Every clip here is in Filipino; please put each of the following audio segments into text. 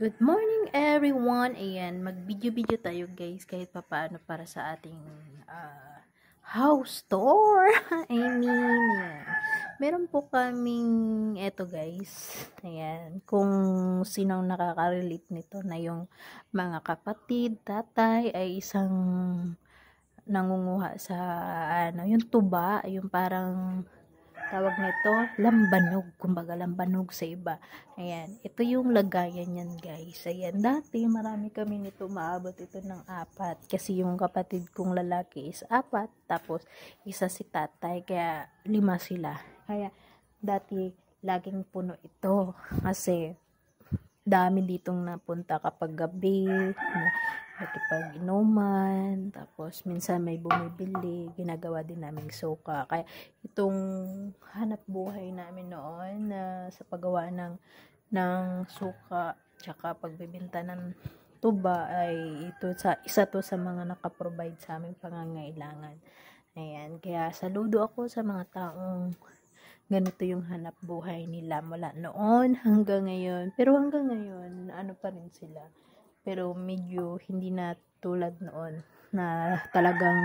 Good morning everyone. Ayan, mag-video-video tayo guys kahit papaano para sa ating house tour. I mean, ayan. Meron po kaming eto guys. Ayan, kung sinong nakaka-relate nito na yung mga kapatid, tatay ay isang nangunguha sa yung tuba, yung parang tawag nito, lambanog. Kumbaga, lambanog sa iba. Ayan. Ito yung lagayan yan, guys. Ayan. Dati, marami kami nito. Maabot ito ng 4. Kasi yung kapatid kong lalaki is 4. Tapos, isa si tatay. Kaya, 5 sila. Kaya, dati, laging puno ito. Kasi, dami ditong napunta kapag gabi. Nakipag-inuman, tapos minsan may bumibili, ginagawa din namin suka. Kaya itong hanap buhay namin noon na sa paggawa ng suka tsaka pagbebenta ng tuba ay isa to sa mga nakaprovide sa aming pangangailangan. Ayan, kaya saludo ako sa mga taong ganito yung hanap buhay nila mula noon hanggang ngayon. Pero hanggang ngayon, ano pa rin sila. Pero medyo hindi na tulad noon na talagang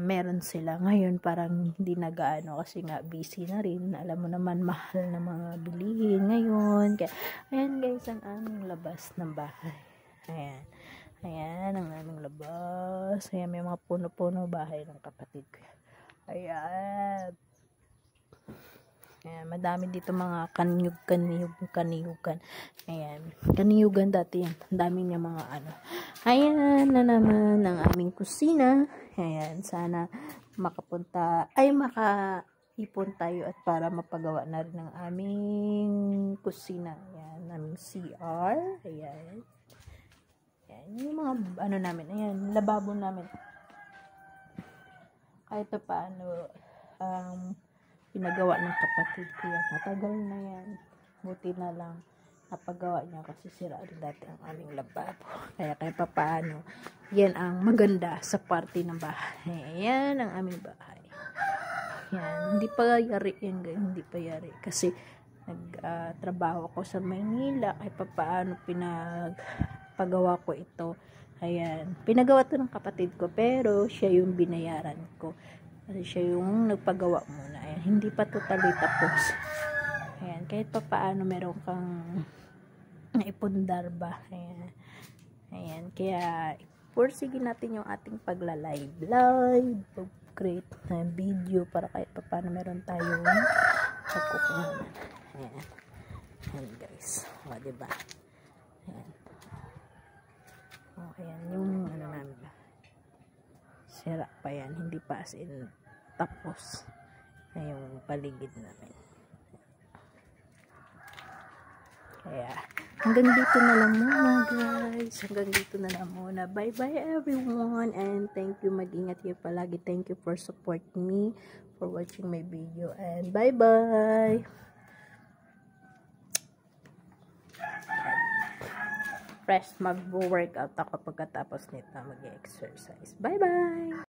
meron sila. Ngayon parang hindi na gaano kasi nga busy na rin. Alam mo naman, mahal na mga bilihin ngayon. Kaya, ayan guys, ang aming labas ng bahay. Ayan. Ayan, ang aming labas. Ayan, may mga puno-puno bahay ng kapatid ko. Ayan. Ayan, madami dito mga kaniyugan. Ayan, kaniyugan dati yan. Ang dami niya mga ano. Ayan na naman ang aming kusina. Ayan, sana makaipon tayo at para mapagawa na rin ang aming kusina. Ayan, aming CR. Ayan. Ayan, yung mga ano namin. Ayan, lababo namin. Kahit paano, pinagawa ng kapatid ko yan. Matagal na yan. Buti na lang napagawa niya kasi sira rin dati ang aming lababo. Kaya papaano, yan ang maganda sa parte ng bahay. Ayan ang aming bahay. Yan. Hindi pa yari yan guys. Hindi pa yari. Kasi nagtrabaho ako sa Maynila. Kaya papaano pinagpagawa ko ito. Ayan. Pinagawa to ng kapatid ko. Pero siya yung binayaran ko. Kasi siya yung nagpagawa muna. Ayan, hindi pa totally tapos. Ayan, kahit pa paano meron kang naipundar ba. Ayan. Ayan, kaya pursige natin yung ating pagla-live. Create na video para kahit pa paano meron tayong pagkukuhan. Ayan. Ayan guys. O, diba? Ayan. O, ayan yung ano namin. Sira pa yan, hindi pa as in tapos na yung paligid namin. Kaya hanggang dito na lang muna guys, hanggang dito na lang muna. Bye bye everyone and thank you, mag-ingat kayo palagi. Thank you for supporting me, for watching my video, and bye bye. Fresh mag-workout ako pagkatapos nito, mag-exercise. Bye bye.